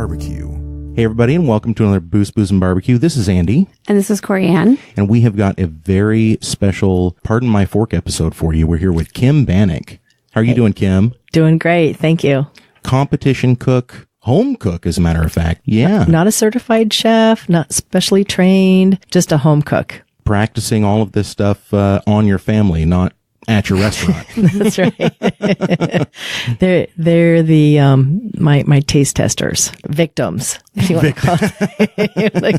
Barbecue. Hey everybody, and welcome to another Booze, Booze, and Barbecue. This is Andy. And this is Corianne. And we have got a very special Pardon My Fork episode for you. We're here with Kim Banick. How are you doing, Kim? Doing great. Thank you. Competition cook, home cook, as a matter of fact. Yeah. Not a certified chef, not specially trained, just a home cook. Practicing all of this stuff on your family, not at your restaurant. That's right. They're the my taste testers, victims, if you want to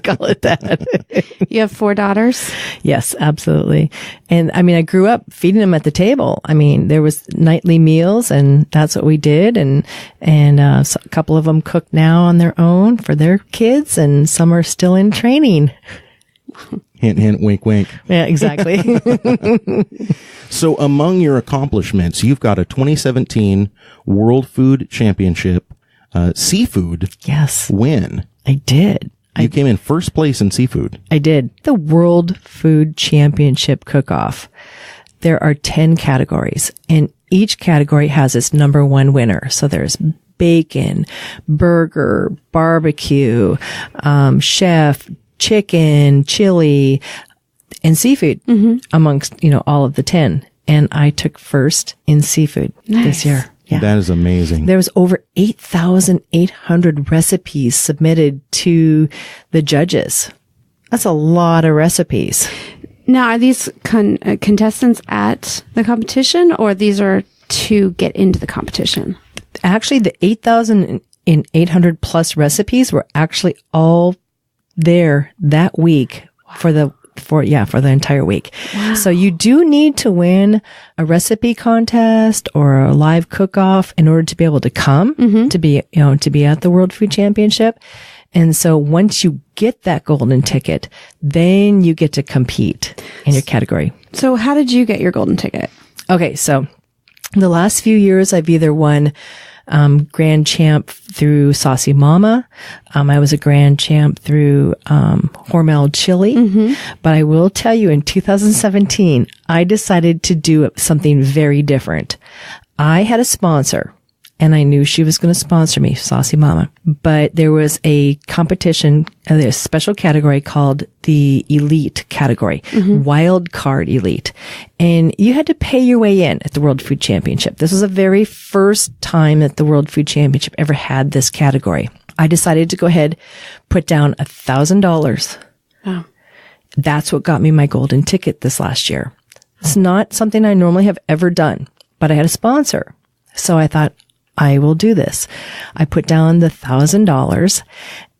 call it that. You have 4 daughters? Yes, absolutely. And I mean, I grew up feeding them at the table. I mean, there was nightly meals, and that's what we did. And so a couple of them cook now on their own for their kids, and some are still in training. Hint, hint, wink, wink. Yeah, exactly. So among your accomplishments, you've got a 2017 World Food Championship seafood win. I did. You came in first place in seafood. I did. The World Food Championship Cook-Off. There are 10 categories, and each category has its number one winner. So there's bacon, burger, barbecue, chef, chicken, chili, and seafood amongst, all of the 10. And I took first in seafood this year. Yeah. That is amazing. There was over 8,800 recipes submitted to the judges. That's a lot of recipes. Now, are these contestants at the competition, or these are to get into the competition? Actually, the 8,800 plus recipes were actually all there that week for the entire week. Wow. So you do need to win a recipe contest or a live cook-off in order to be able to come to be at the World Food Championship. And so once you get that golden ticket, then you get to compete in your category. So how did you get your golden ticket? Okay. So the last few years I've either won grand champ through Saucy Mama. I was a grand champ through Hormel Chili. But I will tell you, in 2017, I decided to do something very different. I had a sponsor, and I knew she was going to sponsor me, Saucy Mama. But there was a competition, a special category called the Elite category, Wild Card Elite. And you had to pay your way in at the World Food Championship. This was the very first time that the World Food Championship ever had this category. I decided to go ahead, put down $1,000. Wow. That's what got me my golden ticket this last year. It's not something I normally have ever done, but I had a sponsor. So I thought, I will do this. I put down the $1,000,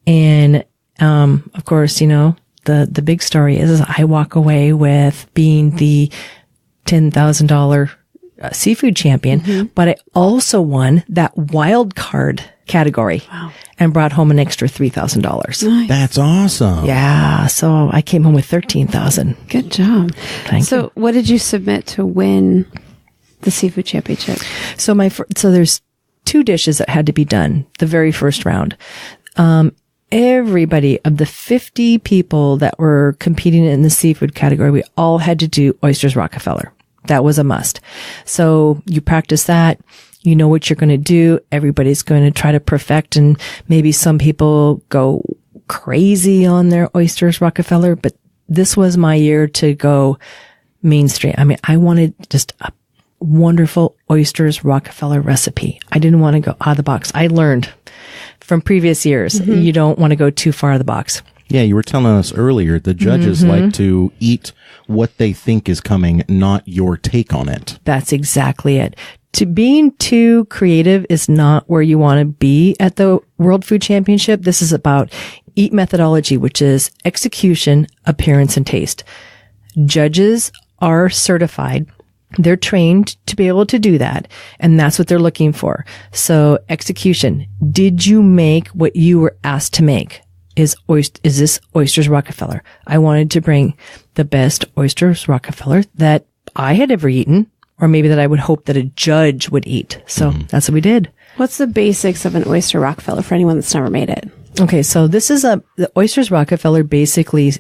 and, of course, the big story is I walk away with being the $10,000 seafood champion, but I also won that wild card category and brought home an extra $3,000. Nice. That's awesome. Yeah. So I came home with $13,000. Good job. Thank you. So what did you submit to win the seafood championship? So there's 2 dishes that had to be done the very first round. Everybody of the 50 people that were competing in the seafood category, we all had to do oysters Rockefeller. That was a must. So you practice that. You know what you're going to do. Everybody's going to try to perfect, and maybe some people go crazy on their oysters Rockefeller, but this was my year to go mainstream. I mean, I wanted just a wonderful oysters Rockefeller recipe. I didn't want to go out of the box. I learned from previous years, you don't want to go too far out of the box. Yeah, you were telling us earlier, the judges like to eat what they think is coming, not your take on it. That's exactly it. Being too creative is not where you want to be at the World Food Championship. This is about EAT methodology, which is execution, appearance, and taste. Judges are certified. They're trained to be able to do that, and that's what they're looking for. So execution. Did you make what you were asked to make? Is this oysters Rockefeller? I wanted to bring the best oysters Rockefeller that I had ever eaten, or maybe that I would hope that a judge would eat. So that's what we did. What's the basics of an oyster Rockefeller for anyone that's never made it? Okay. So this is the oysters Rockefeller basically,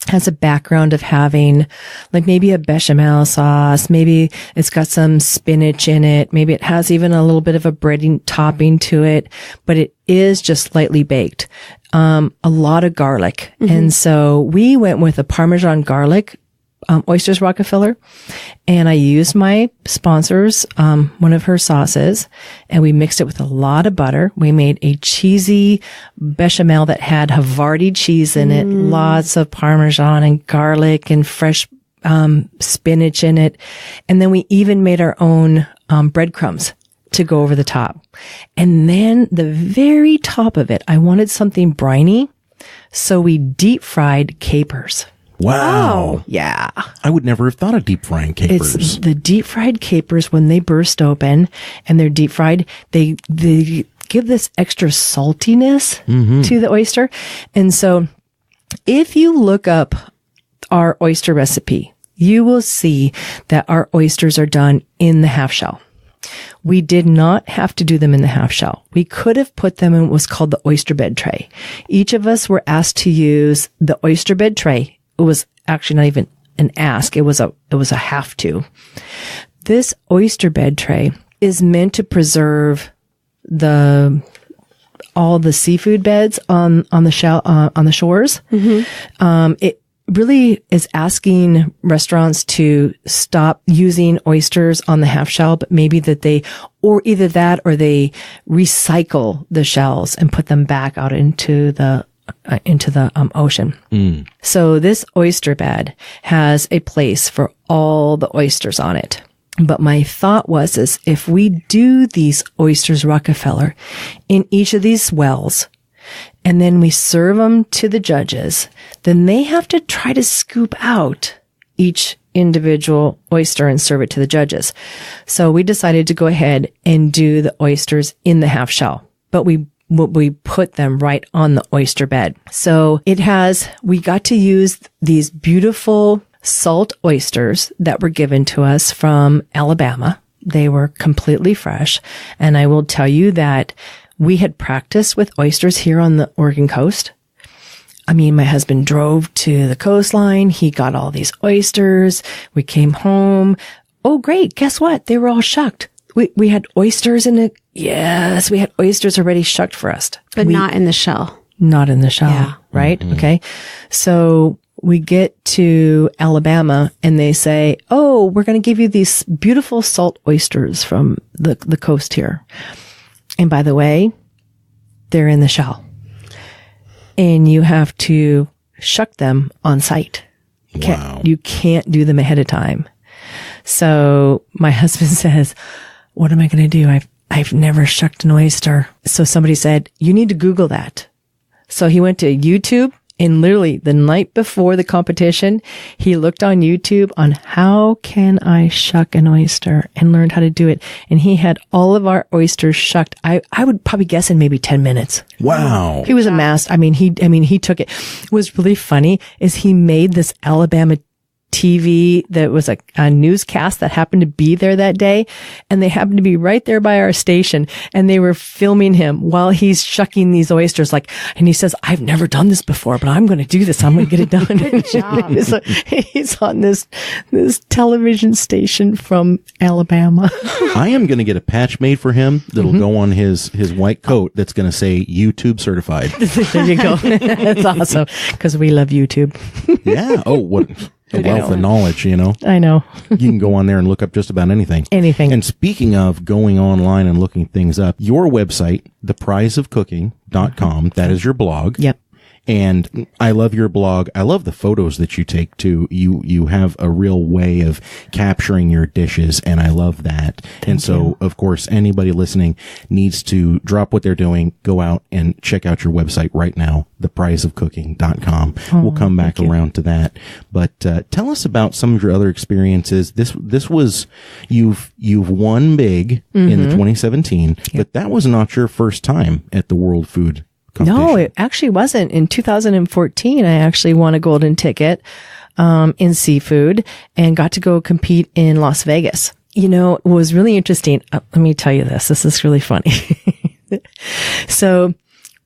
has a background of having like maybe a bechamel sauce. Maybe it's got some spinach in it. Maybe it has even a little bit of a breading topping to it, but it is just lightly baked. A lot of garlic. And so we went with a Parmesan garlic oysters Rockefeller, and I used my sponsor's, one of her sauces, and we mixed it with a lot of butter. We made a cheesy bechamel that had Havarti cheese in it, lots of Parmesan and garlic and fresh, spinach in it. And then we even made our own, breadcrumbs to go over the top. And then the very top of it, I wanted something briny. So we deep fried capers. Wow. Yeah. I would never have thought of deep frying capers. It's the deep fried capers when they burst open and they're deep fried, they give this extra saltiness to the oyster. And so if you look up our oyster recipe, you will see that our oysters are done in the half shell. We did not have to do them in the half shell. We could have put them in what was called the oyster bed tray. Each of us were asked to use the oyster bed tray. It was actually not even an ask. It was a have to. This oyster bed tray is meant to preserve all the seafood beds on the shores. It really is asking restaurants to stop using oysters on the half shell, but maybe that they recycle the shells and put them back out into the ocean. So this oyster bed has a place for all the oysters on it. But my thought was if we do these oysters Rockefeller in each of these wells, and then we serve them to the judges, then they have to try to scoop out each individual oyster and serve it to the judges. So we decided to go ahead and do the oysters in the half shell, but we put them right on the oyster bed. So we got to use these beautiful salt oysters that were given to us from Alabama. They were completely fresh. And I will tell you that we had practiced with oysters here on the Oregon coast. I mean, my husband drove to the coastline. He got all these oysters. We came home. Oh, great. Guess what? They were all shucked. We had oysters in it. Yes, we had oysters already shucked for us. But not in the shell. Not in the shell, right? Okay. So we get to Alabama and they say, oh, we're going to give you these beautiful salt oysters from the coast here. And by the way, they're in the shell. And you have to shuck them on site. Wow. You can't do them ahead of time. So my husband says, what am I going to do? I've never shucked an oyster. So somebody said, you need to Google that. So he went to YouTube, and literally the night before the competition, he looked on YouTube on how can I shuck an oyster and learned how to do it. And he had all of our oysters shucked. I would probably guess in maybe 10 minutes. Wow. He was a master. He took it. What was really funny is he made this Alabama TV that was a newscast that happened to be there that day, and they happened to be right there by our station, and they were filming him while he's shucking these oysters, and he says, I've never done this before, but I'm going to do this. I'm going to get it done. Good job. So he's on this television station from Alabama. I am going to get a patch made for him that'll go on his white coat that's going to say YouTube certified. There you go. That's awesome, because we love YouTube. Yeah. Oh, what a wealth of knowledge, I know. You can go on there and look up just about anything. Anything. And speaking of going online and looking things up, your website, theprizeofcooking.com, that is your blog. Yep. And I love your blog. I love the photos that you take too. You have a real way of capturing your dishes, and I love that. And so, of course, anybody listening needs to drop what they're doing, go out and check out your website right now, theprizeofcooking.com. We'll come back around to that. But tell us about some of your other experiences. This was you've won big in the 2017, but that was not your first time at the World Food No, it actually wasn't. In 2014, I actually won a golden ticket in seafood and got to go compete in Las Vegas. It was really interesting. Let me tell you this. This is really funny. So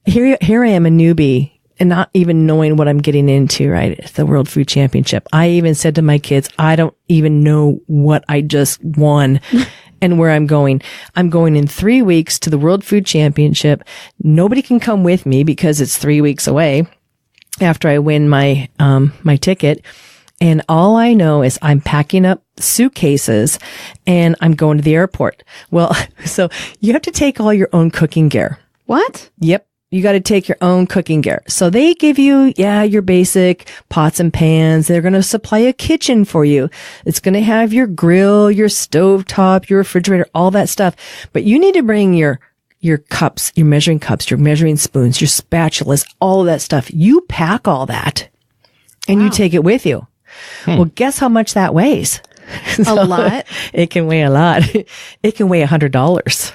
here I am, a newbie and not even knowing what I'm getting into, right? It's the World Food Championship. I even said to my kids, I don't even know what I just won and where I'm going. I'm going in 3 weeks to the World Food Championship. Nobody can come with me because it's 3 weeks away after I win my ticket. And all I know is I'm packing up suitcases and I'm going to the airport. Well, so you have to take all your own cooking gear. What? Yep. You got to take your own cooking gear. So they give you, your basic pots and pans. They're going to supply a kitchen for you. It's going to have your grill, your stovetop, your refrigerator, all that stuff. But you need to bring your cups, your measuring spoons, your spatulas, all of that stuff. You pack all that and you take it with you. Well, guess how much that weighs? A lot. It can weigh a lot. It can weigh $100.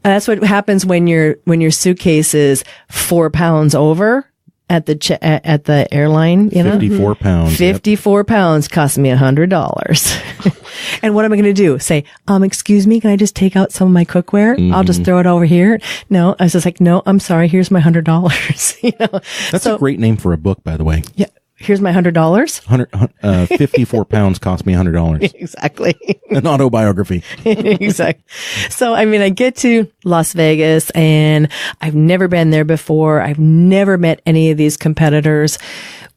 That's what happens when your suitcase is 4 pounds over at the airline. 54 pounds. 54 pounds cost me $100. And what am I going to do? Say, excuse me, can I just take out some of my cookware? I'll just throw it over here. No, I was just like, no, I'm sorry. Here's my $100. That's a great name for a book, by the way. Yeah. Here's my $100. 54 pounds cost me $100. Exactly. An autobiography. Exactly. So, I get to Las Vegas and I've never been there before. I've never met any of these competitors,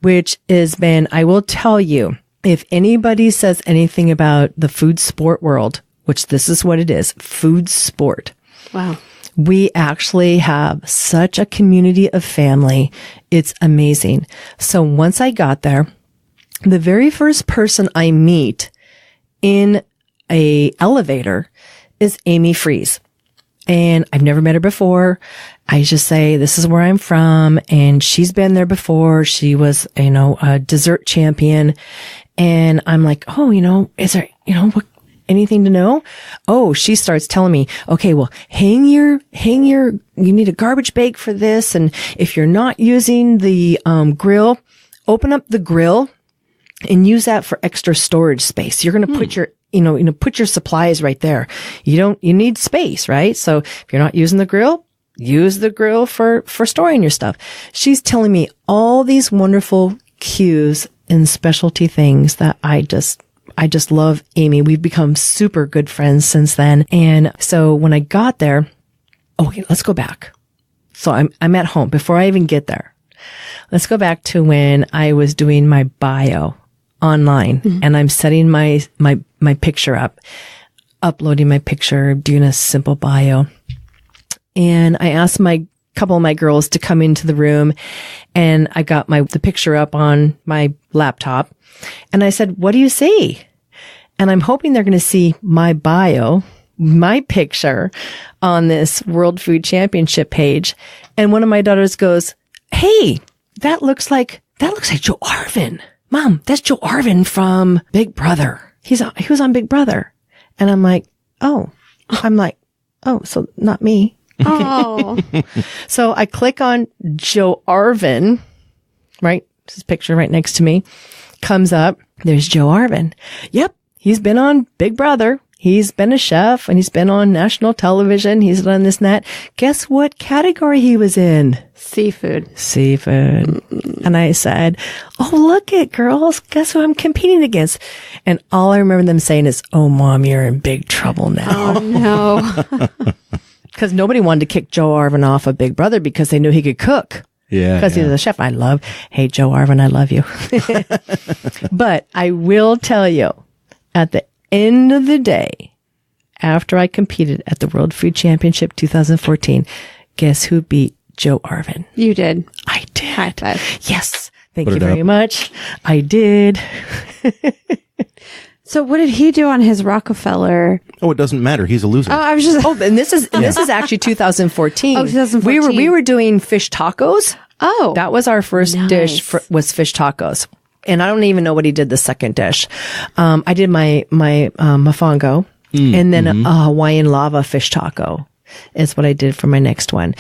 which has been, I will tell you, if anybody says anything about the food sport world, which this is what it is, food sport. Wow. We actually have such a community of family. It's amazing. So once I got there, the very first person I meet in a elevator is Amy Freeze. And I've never met her before. I just say, this is where I'm from. And she's been there before. She was, a dessert champion. And I'm like, oh, is there, what, anything to know? Oh, she starts telling me, okay, well, you need a garbage bag for this. And if you're not using the, grill, open up the grill and use that for extra storage space. You're going to put your, put your supplies right there. You need space, right? So if you're not using the grill, use the grill for storing your stuff. She's telling me all these wonderful cues and specialty things that I just love Amy. We've become super good friends since then. And so when I got there, okay, let's go back. So I'm at home before I even get there. Let's go back to when I was doing my bio online and I'm setting my picture up, uploading my picture, doing a simple bio. And I asked couple of my girls to come into the room and I got the picture up on my laptop and I said, what do you see? And I'm hoping they're going to see my bio, my picture on this World Food Championship page. And one of my daughters goes, hey, that looks like Joe Arvin. Mom, that's Joe Arvin from Big Brother. He was on Big Brother. And I'm like, oh, so not me. Oh. So I click on Joe Arvin, right? His picture right next to me comes up. There's Joe Arvin. Yep. He's been on Big Brother. He's been a chef and he's been on national television. He's done this and that. Guess what category he was in? Seafood. And I said, oh, look it, girls. Guess who I'm competing against? And all I remember them saying is, oh, Mom, you're in big trouble now. Oh, no. Because nobody wanted to kick Joe Arvin off of Big Brother because they knew he could cook. Yeah. Because he's a chef. Hey, Joe Arvin, I love you. But I will tell you, at the end of the day, after I competed at the World Food Championship 2014, guess who beat Joe Arvin? You did. I did. High five. Yes. Thank you very much. I did. So what did he do on his Rockefeller? Oh, it doesn't matter. He's a loser. Oh, I was just. Oh, and this is actually 2014. Oh, 2014. We were doing fish tacos. Oh, That was our first dish was fish tacos. And I don't even know what he did the second dish. I did my mofongo and then a Hawaiian lava fish taco is what I did for my next one.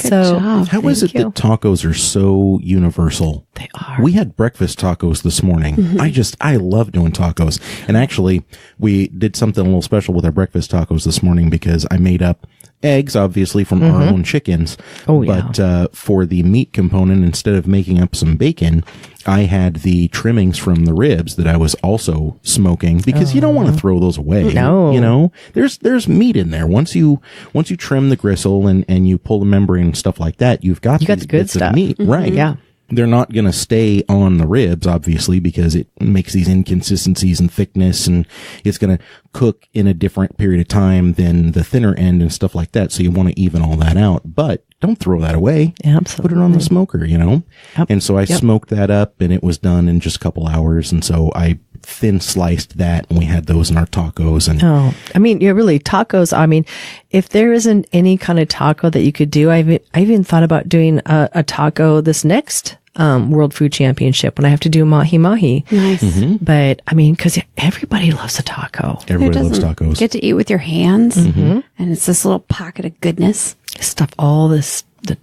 Good job. How is it that tacos are so universal? They are. We had breakfast tacos this morning. I love doing tacos. And actually, we did something a little special with our breakfast tacos this morning because I made up eggs, obviously, from our own chickens. Oh, yeah. But for the meat component, instead of making up some bacon, I had the trimmings from the ribs that I was also smoking because you don't want to throw those away. No. You know, there's meat in there. Once you trim the gristle and you pull the membrane and stuff like that, you got the good bits stuff. of meat. Right. Yeah. They're not going to stay on the ribs, obviously, because it makes these inconsistencies in thickness, and it's going to cook in a different period of time than the thinner end and stuff like that. So you want to even all that out, but don't throw that away. Absolutely. Put it on the smoker, you know? Yep. And so I smoked that up, and it was done in just a couple hours. And so I thin sliced that, and we had those in our tacos. And Oh, I mean, yeah, really tacos. I mean, if there isn't any kind of taco that you could do, I even thought about doing a taco this next World Food Championship when I have to do mahi mahi. Nice. But I mean, because everybody loves a taco. everybody Who loves doesn't tacos. Get to eat with your hands, and it's this little pocket of goodness. Stuff all the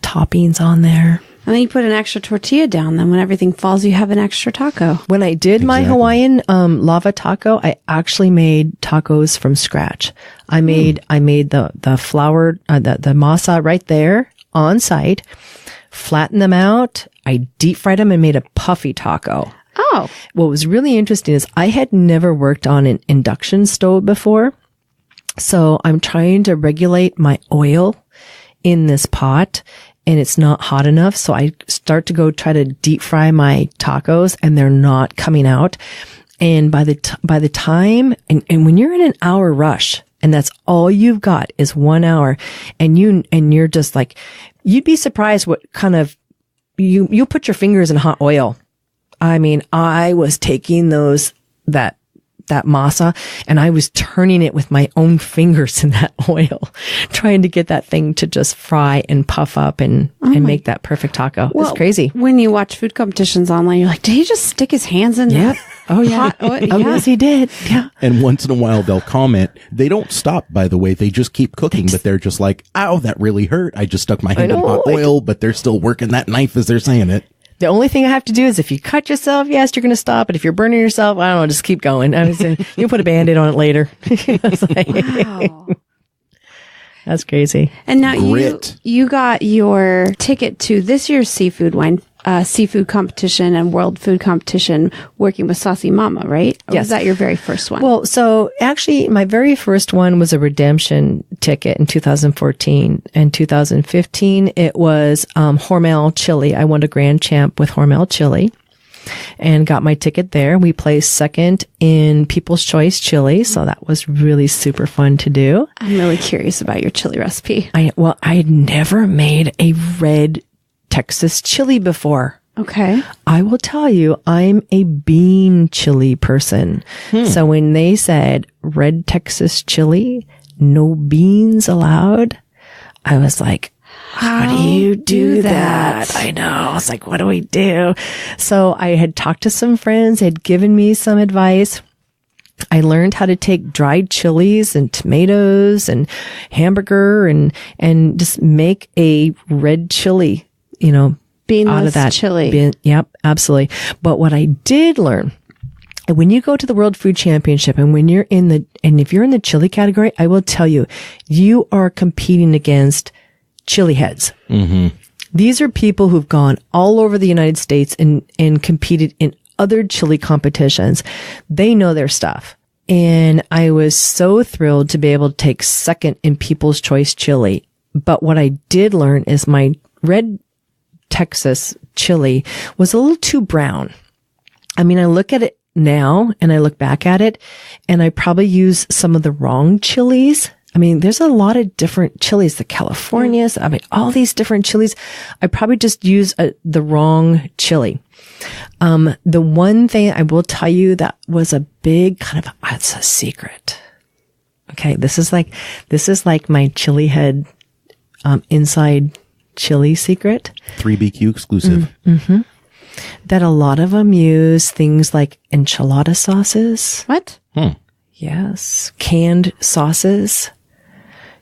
toppings on there. And then you put an extra tortilla down. Then when everything falls, you have an extra taco. When I did my Hawaiian lava taco, I actually made tacos from scratch. I made the flour, the masa right there on site, flattened them out. I deep fried them and made a puffy taco. Oh, What was really interesting is I had never worked on an induction stove before. So I'm trying to regulate my oil in this pot, and it's not hot enough. So I start to go try to deep fry my tacos, and they're not coming out. And by the time, and when you're in an hour rush, and that's all you've got is 1 hour, and you're just like, you'd be surprised what kind of, you put your fingers in hot oil. I mean, I was taking that masa, and I was turning it with my own fingers in that oil, trying to get that thing to just fry and puff up and make that perfect taco. It's crazy. When you watch food competitions online, you're like, did he just stick his hands in Yep. that? Oh, yeah. hot oil? Oh, yes, he did. Yeah. And once in a while, they'll comment. They don't stop, by the way. They just keep cooking, but they're just like, ow, that really hurt. I just stuck my hand in hot oil, but they're still working that knife as they're saying it. The only thing I have to do is if you cut yourself, yes, you're going to stop. But if you're burning yourself, I don't know, just keep going. I was saying, you put a Band-Aid on it later. Wow. That's crazy. And now Grit. you got your ticket to this year's seafood competition and world food competition working with Saucy Mama, right? Or Yes. was that your very first one? Well, so actually my very first one was a redemption ticket in 2014. In 2015, it was Hormel Chili. I won a grand champ with Hormel Chili and got my ticket there. We placed second in People's Choice Chili. So that was really super fun to do. I'm really curious about your chili recipe. I had never made a red Texas chili before. Okay. I will tell you, I'm a bean chili person. So when they said red Texas chili, no beans allowed, I was like, how do you do that? I know. I was like, what do we do? So I had talked to some friends, had given me some advice. I learned how to take dried chilies and tomatoes and hamburger and just make a red chili, Beanless out of that chili. Yep, absolutely. But what I did learn, when you go to the World Food Championship and when you're and if you're in the chili category, I will tell you, you are competing against chili heads. Mm-hmm. These are people who've gone all over the United States and competed in other chili competitions. They know their stuff. And I was so thrilled to be able to take second in People's Choice Chili. But what I did learn is my red Texas chili was a little too brown. I mean, I look at it now and I look back at it and I probably use some of the wrong chilies. I mean, there's a lot of different chilies, the Californias. I mean, all these different chilies. I probably just use the wrong chili. The one thing I will tell you that was a big kind of, it's a secret. Okay. This is like my chili head, inside chili secret. 3BQ exclusive. Mm-hmm. That a lot of them use things like enchilada sauces. What? Yes. Canned sauces.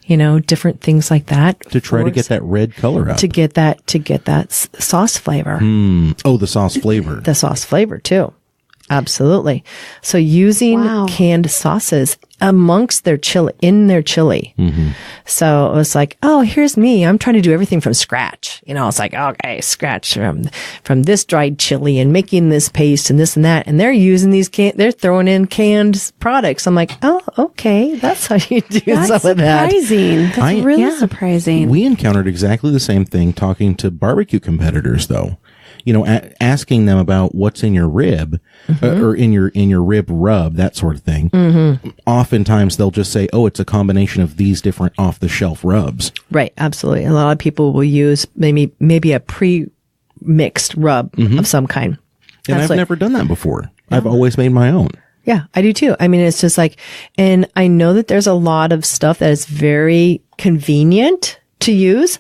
different things like that. To try to get that red color out. To get that sauce flavor. Oh, the sauce flavor. The sauce flavor too. Absolutely. So using canned sauces amongst their chili, in their chili. So it was like, oh, here's me. I'm trying to do everything from scratch. It's like, okay, scratch from this dried chili and making this paste and this and that. And they're using they're throwing in canned products. I'm like, oh, okay. That's how you do some of that. That's really surprising. We encountered exactly the same thing talking to barbecue competitors though. Asking them about what's in your rib or in your rib rub, that sort of thing. Oftentimes they'll just say, oh, it's a combination of these different off the shelf rubs. Right. Absolutely. A lot of people will use maybe a pre-mixed rub of some kind. And I've never done that before. I've always made my own. Yeah, I do too. I mean, it's just like, and I know that there's a lot of stuff that is very convenient to use,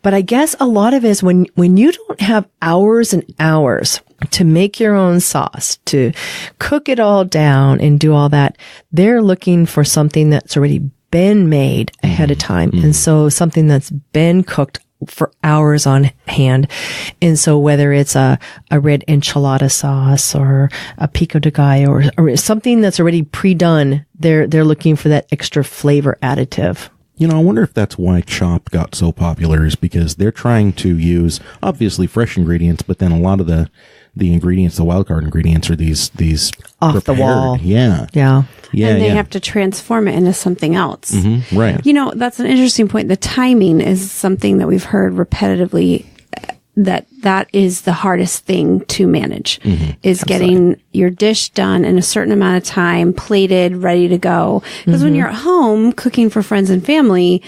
but I guess a lot of it is when you don't have hours and hours to make your own sauce, to cook it all down and do all that, they're looking for something that's already been made ahead of time. And so something that's been cooked for hours on hand. And so whether it's a red enchilada sauce or a pico de gallo or something that's already pre-done, they're looking for that extra flavor additive. I wonder if that's why Chopped got so popular, is because they're trying to use obviously fresh ingredients, but then a lot of the ingredients, the wild card ingredients, are these off prepared. The wall. Yeah. And they have to transform it into something else. Right. That's an interesting point. The timing is something that we've heard repetitively. That is the hardest thing to manage, is getting your dish done in a certain amount of time, plated, ready to go. Because when you're at home cooking for friends and family,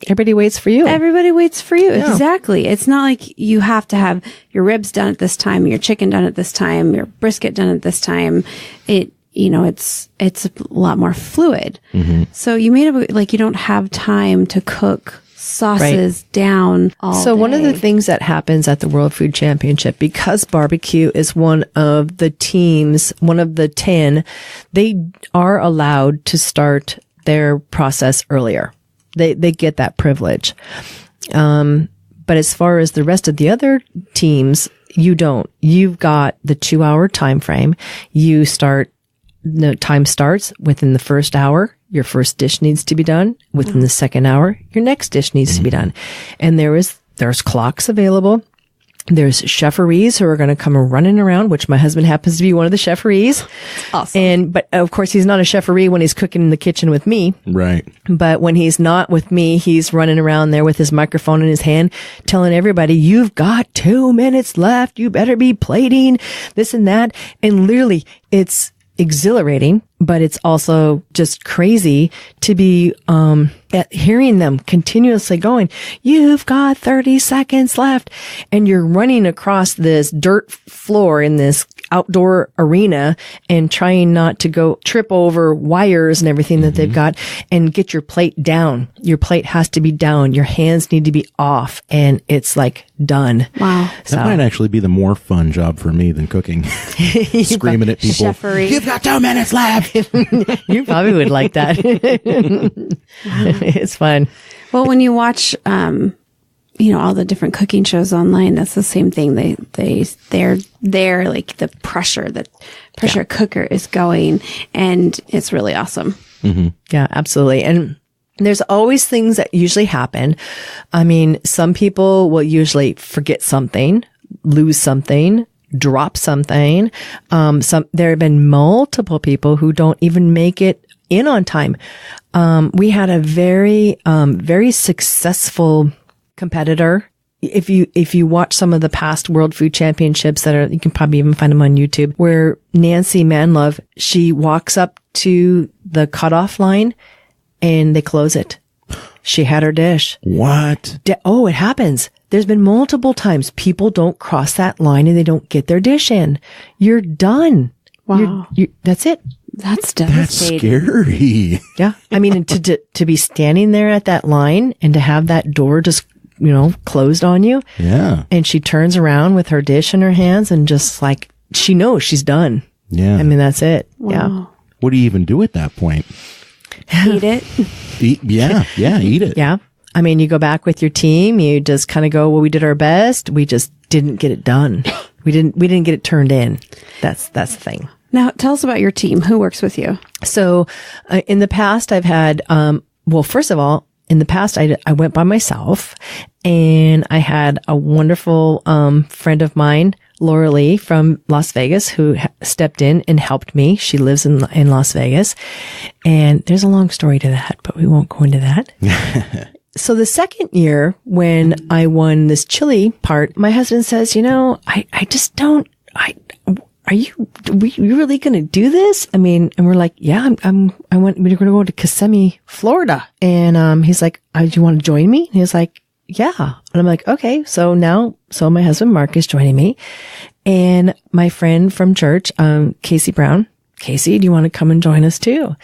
everybody waits for you. Yeah. Exactly. It's not like you have to have your ribs done at this time, your chicken done at this time, your brisket done at this time. It's a lot more fluid. So you made it like you don't have time to cook sauces down all day. One of the things that happens at the World Food Championship, because barbecue is one of the teams, one of the 10, they are allowed to start their process earlier. They get that privilege. But as far as the rest of the other teams, you don't. You've got the 2-hour time frame. The time starts within the first hour. Your first dish needs to be done. Within the second hour, your next dish needs to be done. And there's clocks available. There's chefferees who are going to come running around, which my husband happens to be one of the chefferees. Awesome. But of course, he's not a chefferee when he's cooking in the kitchen with me. Right. But when he's not with me, he's running around there with his microphone in his hand, telling everybody, you've got 2 minutes left. You better be plating this and that. And literally, it's exhilarating, but it's also just crazy to be hearing them continuously going, you've got 30 seconds left, and you're running across this dirt floor in this outdoor arena and trying not to go trip over wires and everything that they've got, and get your plate down. Your plate has to be down. Your hands need to be off, and it's like done. Wow. That might actually be the more fun job for me than cooking. Screaming at people, Cheffery. You've got 2 minutes left. You probably would like that. It's fun. Well, when you watch, all the different cooking shows online, that's the same thing. They're there, like the pressure cooker is going, and it's really awesome. Yeah, absolutely. And there's always things that usually happen. I mean, some people will usually forget something, lose something, drop something. There have been multiple people who don't even make it in on time. We had a very, very successful competitor. If you watch some of the past World Food Championships you can probably even find them on YouTube, where Nancy Manlove, she walks up to the cutoff line and they close it. She had her dish. What? It happens. There's been multiple times people don't cross that line and they don't get their dish in. You're done. Wow. That's it. That's devastating. That's scary. Yeah. I mean, to be standing there at that line and to have that door just, closed on you. Yeah. And she turns around with her dish in her hands and just like, she knows she's done. Yeah. I mean, that's it. Wow. Yeah. What do you even do at that point? Eat it. Eat it. Yeah. I mean, you go back with your team, you just kind of go, well, we did our best. We just didn't get it done. We didn't get it turned in. That's the thing. Now, tell us about your team. Who works with you? So, in the past, I've had, well, first of all, in the past, I went by myself, and I had a wonderful, friend of mine, Laura Lee from Las Vegas, who stepped in and helped me. She lives in Las Vegas, and there's a long story to that, but we won't go into that. So the second year when I won this chili part, my husband says, I just don't, are you really going to do this? I mean, and we're like, yeah, we're going to go to Kissimmee, Florida. And, he's like, do you want to join me? And he's like, yeah. And I'm like, okay. So my husband, Mark, is joining me, and my friend from church, Casey Brown. Casey, do you want to come and join us too?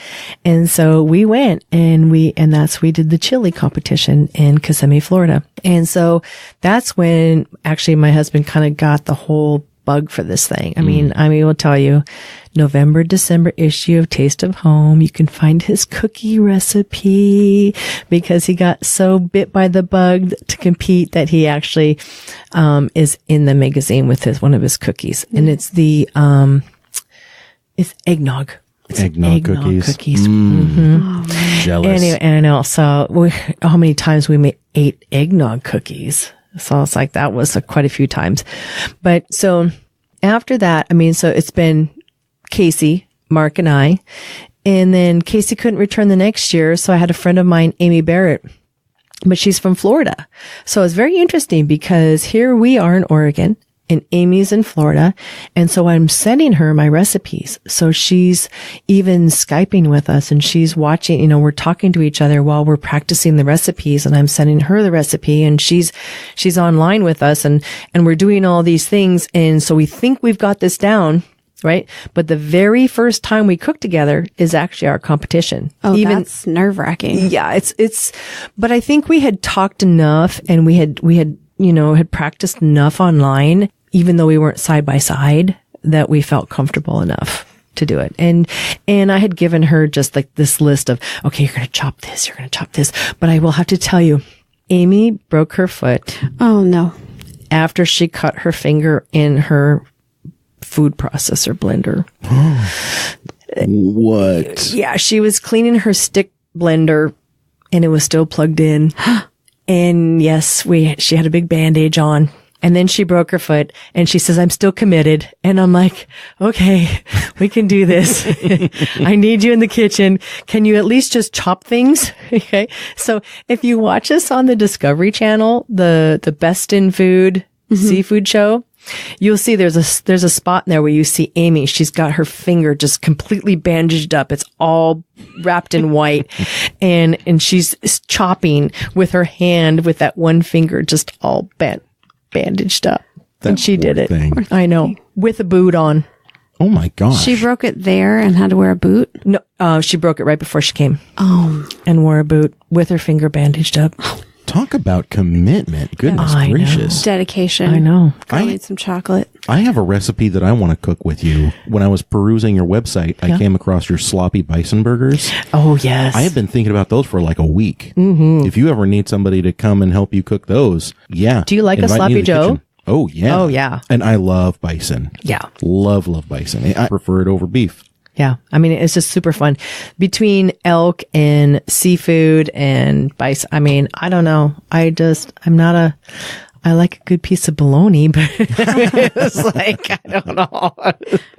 And so we went, and we did the chili competition in Kissimmee, Florida. And so that's when actually my husband kind of got the whole bug for this thing. I mean, we'll tell you, November, December issue of Taste of Home, you can find his cookie recipe, because he got so bit by the bug to compete that he actually, is in the magazine with one of his cookies. And it's it's eggnog. It's eggnog cookies. Mm-hmm. Jealous. Anyway, I know. So how many times we ate eggnog cookies? So it's like that was quite a few times. But so after that, I mean, so it's been Casey, Mark, and I. And then Casey couldn't return the next year. So I had a friend of mine, Amy Barrett, but she's from Florida. So it's very interesting because here we are in Oregon, and Amy's in Florida. And so I'm sending her my recipes. So she's even Skyping with us, and she's watching, we're talking to each other while we're practicing the recipes, and I'm sending her the recipe, and she's online with us, and we're doing all these things. And so we think we've got this down, right? But the very first time we cook together is actually our competition. Oh, that's nerve-wracking. Yeah, but I think we had talked enough, and we had practiced enough online, even though we weren't side by side, that we felt comfortable enough to do it. And I had given her just like this list of, okay, you're going to chop this, you're going to chop this. But I will have to tell you, Amy broke her foot. Oh, no. After she cut her finger in her food processor blender. What? Yeah, she was cleaning her stick blender, and it was still plugged in. And yes, she had a big bandage on, and then she broke her foot, and she says, I'm still committed. And I'm like, okay, we can do this. I need you in the kitchen. Can you at least just chop things? Okay. So if you watch us on the Discovery Channel, the Best in Food seafood show, you'll see there's a spot in there where you see Amy. She's got her finger just completely bandaged up. It's all wrapped in white, and she's chopping with her hand with that one finger just all bandaged up. And she did it. I know, with a boot on. Oh my gosh. She broke it there and had to wear a boot? No, she broke it right before she came. Oh. And wore a boot with her finger bandaged up. Talk about commitment. Goodness gracious. Dedication. I know. I need some chocolate. I have a recipe that I want to cook with you. When I was perusing your website, I came across your sloppy bison burgers. Oh, yes. I have been thinking about those for like a week. Mm-hmm. If you ever need somebody to come and help you cook those, yeah. Do you like a sloppy Joe? Kitchen. Oh, yeah. Oh, yeah. And I love bison. Yeah. Love bison. I prefer it over beef. Yeah. I mean, it's just super fun. Between elk and seafood and bison, I mean, I don't know. I like a good piece of bologna, but it's like, I don't know.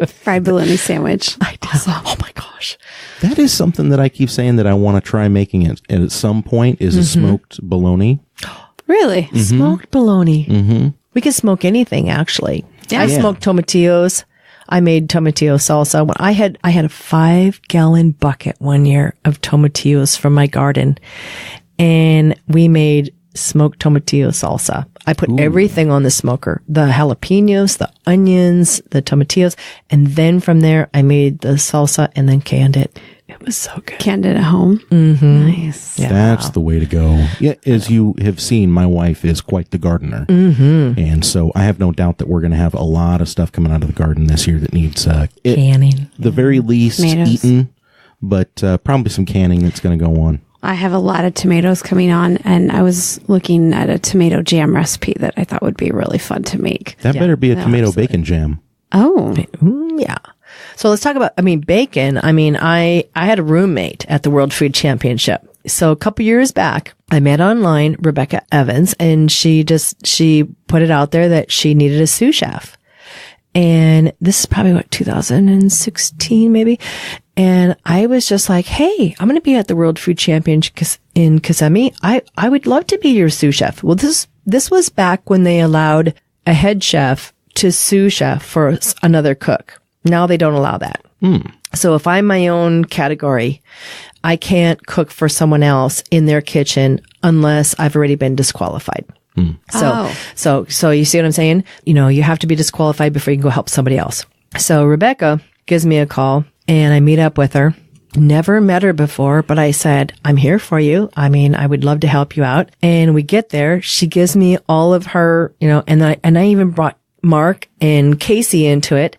Fried bologna sandwich. I do. Oh my gosh. That is something that I keep saying that I want to try making it at some point is a smoked bologna. Really? Mm-hmm. Smoked bologna. Mm-hmm. We can smoke anything, actually. Yeah. I smoked tomatillos. I made tomatillo salsa. When I had a 5-gallon bucket one year of tomatillos from my garden, and we made smoked tomatillo salsa. I put everything on the smoker, the jalapenos, the onions, the tomatillos, and then from there I made the salsa and then canned it. It was so good. Canned it at home. Mm-hmm. Nice. Yeah. That's the way to go. Yeah, as you have seen, my wife is quite the gardener. Mm-hmm. And so I have no doubt that we're going to have a lot of stuff coming out of the garden this year that needs canning. The very least Tomatoes. eaten. but probably some canning that's going to go on. I have a lot of tomatoes coming on, and I was looking at a tomato jam recipe that I thought would be really fun to make. That better be a tomato bacon jam. Oh. Yeah. So let's talk about, bacon. I had a roommate at the World Food Championship. So a couple years back, I met online Rebecca Evans, and she put it out there that she needed a sous chef. And this is probably 2016 maybe. And I was just like, hey, I'm going to be at the World Food Championship in Kissimmee. I would love to be your sous chef. Well, this was back when they allowed a head chef to sous chef for another cook. Now they don't allow that. So if I'm my own category, I can't cook for someone else in their kitchen unless I've already been disqualified. So you see what I'm saying? You have to be disqualified before you can go help somebody else. So Rebecca gives me a call and I meet up with her. Never met her before, but I said, I'm here for you. I would love to help you out. And we get there. She gives me all of her, and I even brought Mark and Casey into it.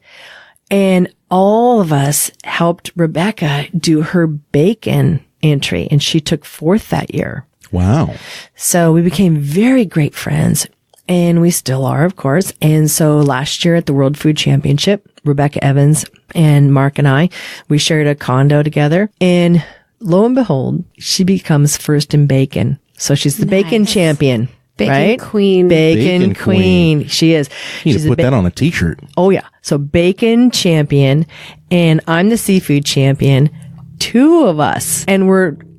And all of us helped Rebecca do her bacon entry, and she took 4th that year. Wow. So we became very great friends, and we still are, of course. And so last year at the World Food Championship, Rebecca Evans and Mark and we shared a condo together, and lo and behold, she becomes first in bacon. So she's the bacon champion. Bacon right? queen. Bacon queen. She is. You need to put that on a t-shirt. Oh, yeah. So bacon champion, and I'm the seafood champion. 2 of us. And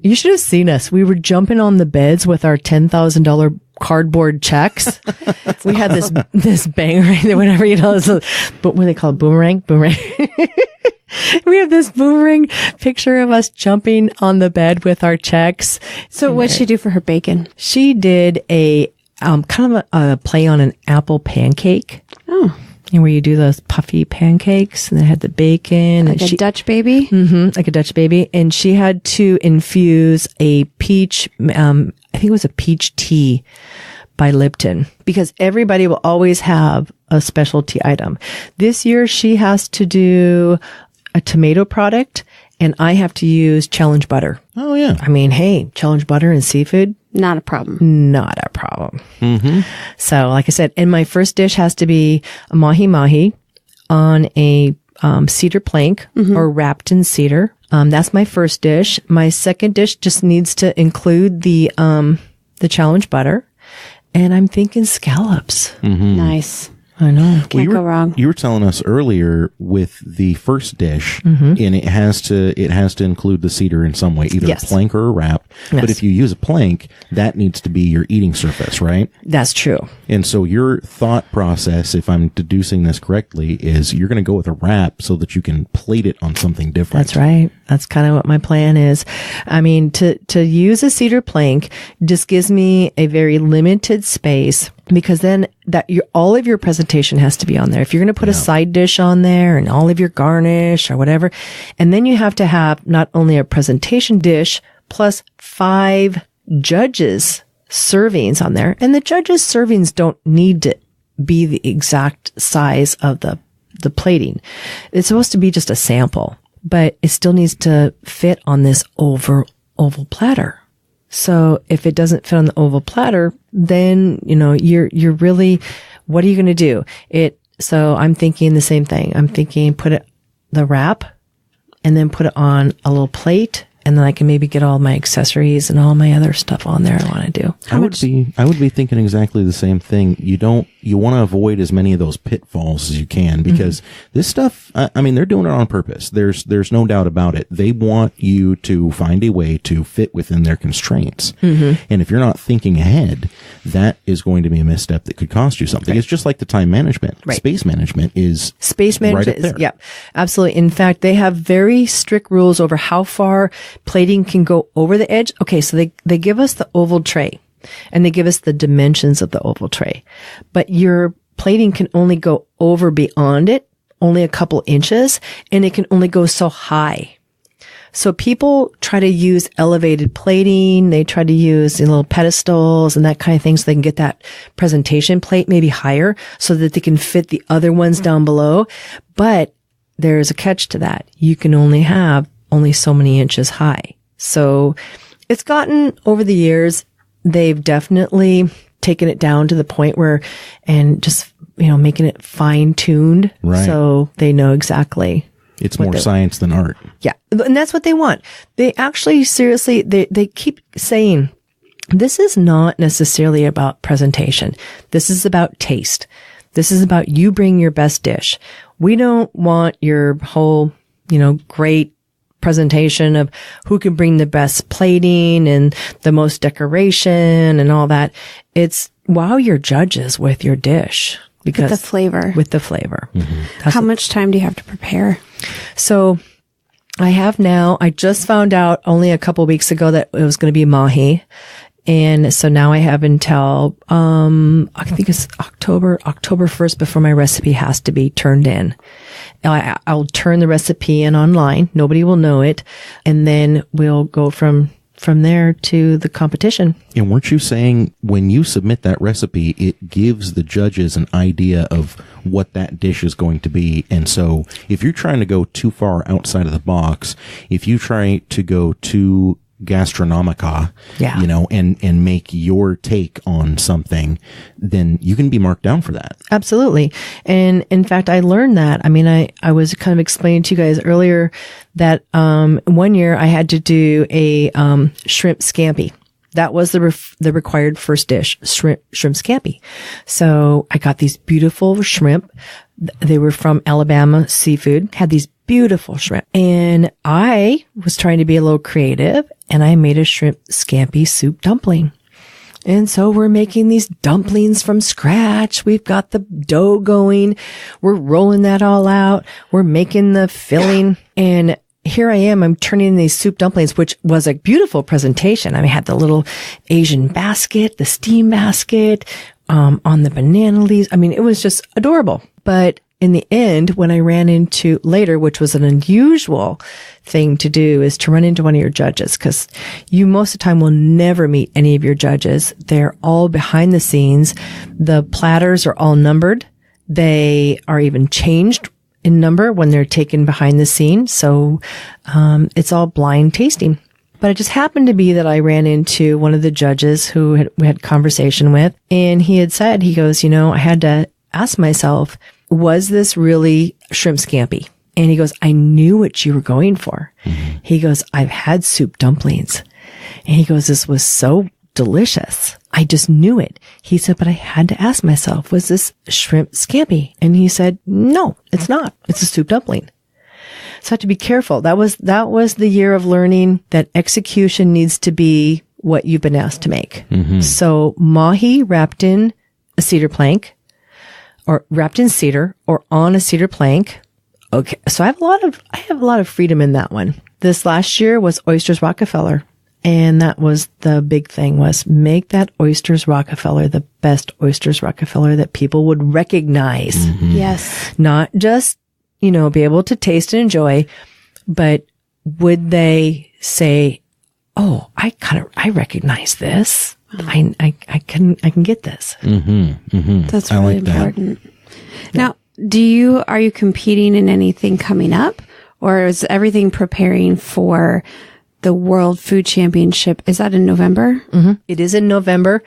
you should have seen us. We were jumping on the beds with our $10,000 cardboard checks. We had this banger, whatever, but what do they call it? Boomerang? We have this boomerang picture of us jumping on the bed with our checks. So what'd she do for her bacon? She did a kind of a play on an apple pancake. Oh. And where you do those puffy pancakes, and they had the bacon. Like a Dutch baby? Mm-hmm, like a Dutch baby. And she had to infuse a peach, I think it was a peach tea by Lipton, because everybody will always have a specialty item. This year she has to do a tomato product, and I have to use Challenge butter. Oh, yeah. Hey, Challenge butter and seafood. Not a problem. Not a problem. Mm-hmm. So, like I said, and my first dish has to be a mahi-mahi on a cedar plank or wrapped in cedar. That's my first dish. My second dish just needs to include the Challenge butter. And I'm thinking scallops. Mm-hmm. Nice. I know. Can't go wrong. You were telling us earlier with the first dish, and it has to include the cedar in some way, either a plank or a wrap. Yes. But if you use a plank, that needs to be your eating surface, right? That's true. And so your thought process, if I'm deducing this correctly, is you're going to go with a wrap so that you can plate it on something different. That's right. That's kind of what my plan is. To use a cedar plank just gives me a very limited space, because then all of your presentation has to be on there. If you're going to put a side dish on there and all of your garnish or whatever, and then you have to have not only a presentation dish plus 5 judges servings on there. And the judges servings don't need to be the exact size of the plating. It's supposed to be just a sample, but it still needs to fit on this oval platter. So if it doesn't fit on the oval platter, then, you're really, what are you going to do? So I'm thinking the same thing. I'm thinking the wrap and then put it on a little plate, and then I can maybe get all my accessories and all my other stuff on there I want to do. I would be thinking exactly the same thing. You want to avoid as many of those pitfalls as you can, because this stuff, they're doing it on purpose. There's no doubt about it. They want you to find a way to fit within their constraints. Mm-hmm. And if you're not thinking ahead, that is going to be a misstep that could cost you something. Right. It's just like the time management. Right. Space management is right up there. Yeah, absolutely. In fact, they have very strict rules over how far plating can go over the edge. Okay, so they give us the oval tray, and they give us the dimensions of the oval tray, but your plating can only go over beyond it, only a couple inches, and it can only go so high. So people try to use elevated plating. They try to use little pedestals and that kind of thing, so they can get that presentation plate maybe higher so that they can fit the other ones down below. But there's a catch to that. You can only have only so many inches high. So it's gotten over the years, they've definitely taken it down to the point where, and just, making it fine tuned. Right. So they know exactly. It's more science than art. Yeah. And that's what they want. They actually seriously, they keep saying, this is not necessarily about presentation. This is about taste. This is about you bring your best dish. We don't want your whole, great presentation of who can bring the best plating and the most decoration and all that. It's wow your judges with your dish. Because with the flavor. With the flavor. Mm-hmm. How much time do you have to prepare? So I just found out only a couple weeks ago that it was going to be mahi. And so now I have until, I think it's October 1st before my recipe has to be turned in. I'll turn the recipe in online. Nobody will know it. And then we'll go from there to the competition. And weren't you saying when you submit that recipe, it gives the judges an idea of what that dish is going to be? And so if you're trying to go too far outside of the box, if you try to go too gastronomica, and make your take on something, then you can be marked down for that. Absolutely. And in fact, I learned that. I mean, I was kind of explaining to you guys earlier that, one year I had to do a, shrimp scampi. That was the required first dish, shrimp scampi. So I got these beautiful shrimp. They were from Alabama Seafood, had these beautiful shrimp. And I was trying to be a little creative and I made a shrimp scampi soup dumpling. And so we're making these dumplings from scratch. We've got the dough going. We're rolling that all out. We're making the filling. And here I am, I'm turning these soup dumplings, which was a beautiful presentation. I mean, I had the little Asian basket, the steam basket, on the banana leaves. I mean, it was just adorable. But in the end, when I ran into later, which was an unusual thing to do, is to run into one of your judges, because you most of the time will never meet any of your judges. They're all behind the scenes. The platters are all numbered. They are even changed in number when they're taken behind the scenes. So, it's all blind tasting. But it just happened to be that I ran into one of the judges who we had conversation with, and he had said, he goes, I had to ask myself, was this really shrimp scampi? And he goes, I knew what you were going for. Mm-hmm. He goes, I've had soup dumplings. And he goes, this was so delicious. I just knew it. He said, but I had to ask myself, was this shrimp scampi? And he said, no, it's not. It's a soup dumpling. So I have to be careful. That was the year of learning that execution needs to be what you've been asked to make. Mm-hmm. So mahi wrapped in a cedar plank, or wrapped in cedar, or on a cedar plank. Okay. So I have a lot of freedom in that one. This last year was Oysters Rockefeller. And that was the big thing, was make that Oysters Rockefeller the best Oysters Rockefeller that people would recognize. Mm-hmm. Yes. Not just, be able to taste and enjoy, but would they say, oh, I recognize this. I can get this. Mm-hmm. Mm-hmm. That's really important. Now, are you competing in anything coming up, or is everything preparing for the World Food Championship? Is that in November? Mm-hmm. It is in November.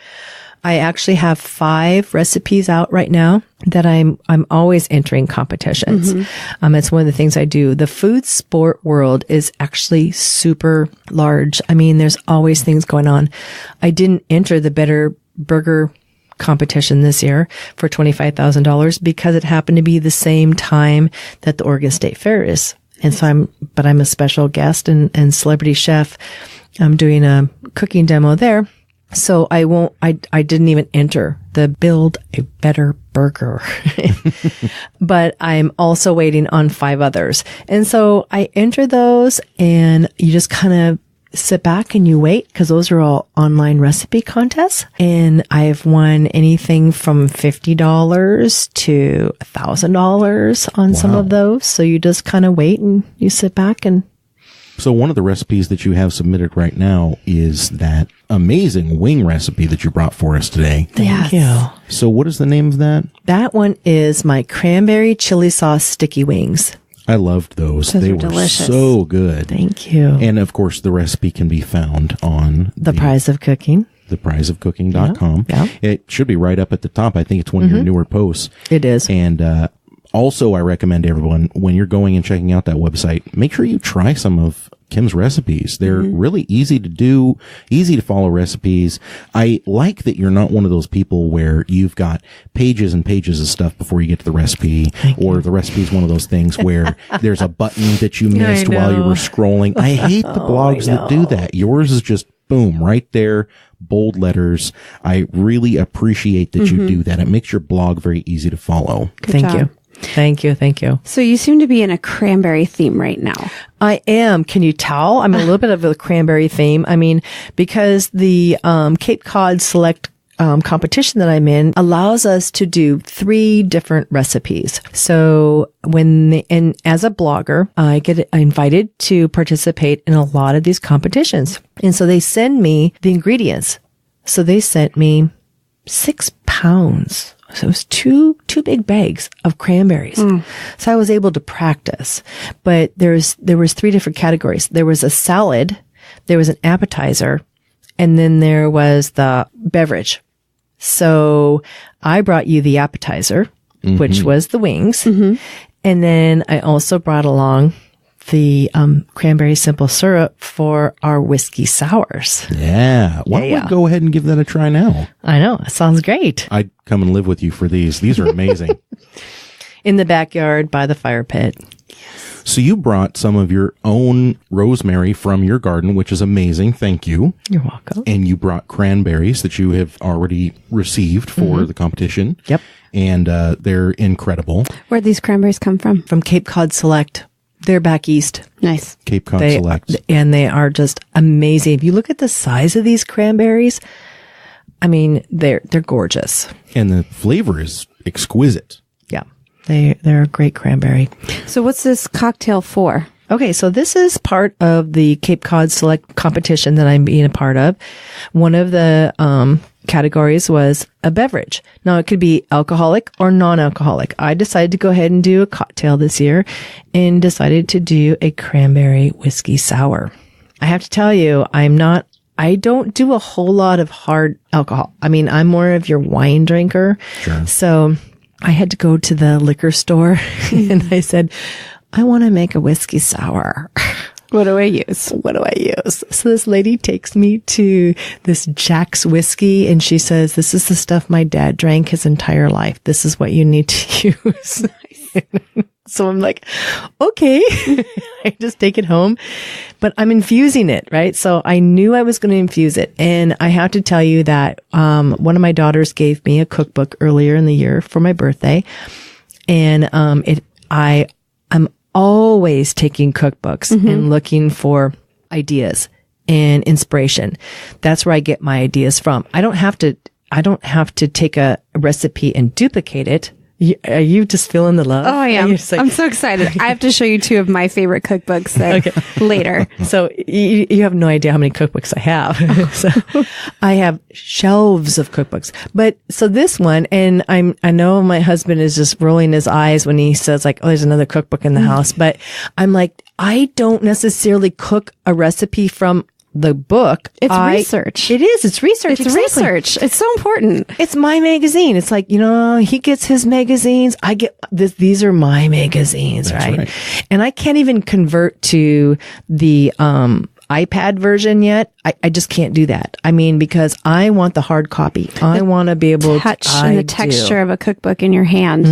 I actually have 5 recipes out right now that I'm always entering competitions. Mm-hmm. It's one of the things I do. The food sport world is actually super large. I mean, there's always things going on. I didn't enter the Better Burger competition this year for $25,000 because it happened to be the same time that the Oregon State Fair is. And so I'm a special guest and celebrity chef. I'm doing a cooking demo there. So I didn't even enter the Build a Better Burger, but I'm also waiting on 5 others. And so I enter those, and you just kind of sit back and you wait, because those are all online recipe contests. And I've won anything from $50 to $1,000 on some of those. So you just kind of wait and you sit back and. So one of the recipes that you have submitted right now is that amazing wing recipe that you brought for us today. Thank you. So what is the name of that? That one is my cranberry chili sauce sticky wings. I loved those. They were delicious. So good. Thank you. And of course, the recipe can be found on The Prize of Cooking. theprizeofcooking.com. Yeah. It should be right up at the top. I think it's one of your newer posts. It is. And also, I recommend everyone, when you're going and checking out that website, make sure you try some of Kim's recipes. They're really easy to do, easy to follow recipes. I like that you're not one of those people where you've got pages and pages of stuff before you get to the recipe, or the recipe is one of those things where there's a button that you missed while you were scrolling. I hate the blogs that do that. Yours is just boom, right there, bold letters. I really appreciate that you do that. It makes your blog very easy to follow. Thank you. Thank you. Thank you. So you seem to be in a cranberry theme right now. I am. Can you tell? I'm a little bit of a cranberry theme. I mean, because the Cape Cod Select competition that I'm in allows us to do 3 different recipes. So and as a blogger, I get invited to participate in a lot of these competitions. And so they send me the ingredients. So they sent me 6 pounds. So it was two big bags of cranberries. So I was able to practice, but there was 3 different categories. There was a salad, there was an appetizer, and then there was the beverage. So I brought you the appetizer, which was the wings. And then I also brought along the cranberry simple syrup for our whiskey sours. Yeah. Why don't we go ahead and give that a try now? I know. It sounds great. I'd come and live with you for these. These are amazing. In the backyard by the fire pit. So you brought some of your own rosemary from your garden, which is amazing. Thank you. You're welcome. And you brought cranberries that you have already received for the competition. Yep. And they're incredible. Where'd these cranberries come from? From Cape Cod Select. They're back east. Nice. Cape Cod Select. And they are just amazing. If you look at the size of these cranberries, I mean, they're gorgeous. And the flavor is exquisite. Yeah. They're a great cranberry. So what's this cocktail for? Okay, so this is part of the Cape Cod Select competition that I'm being a part of. One of the categories was a beverage. Now, it could be alcoholic or non-alcoholic. I decided to go ahead and do a cocktail this year and decided to do a cranberry whiskey sour. I have to tell you, I don't do a whole lot of hard alcohol. I mean, I'm more of your wine drinker. Sure. So I had to go to the liquor store and I said, I want to make a whiskey sour. What do I use? What do I use? So this lady takes me to this Jack's whiskey and she says, this is the stuff my dad drank his entire life. This is what you need to use. So I'm like, okay, I just take it home, but I'm infusing it, right? So I knew I was going to infuse it. And I have to tell you that, one of my daughters gave me a cookbook earlier in the year for my birthday. And, I'm always taking cookbooks and looking for ideas and inspiration. That's where I get my ideas from. I don't have to take a recipe and duplicate it. Are you just feeling the love? Oh, I am. I'm so excited. I have to show you 2 of my favorite cookbooks later. So you have no idea how many cookbooks I have. So I have shelves of cookbooks. But so this one, and I know my husband is just rolling his eyes when he says like, oh, there's another cookbook in the house. But I'm like, I don't necessarily cook a recipe from the book. It's research. It is. It's research. It's research. It's so important. It's my magazine. It's like, he gets his magazines. I get this. These are my magazines, right? And I can't even convert to the, iPad version yet. I just can't do that. I mean, because I want the hard copy. I want to be able to touch and the texture of a cookbook in your hand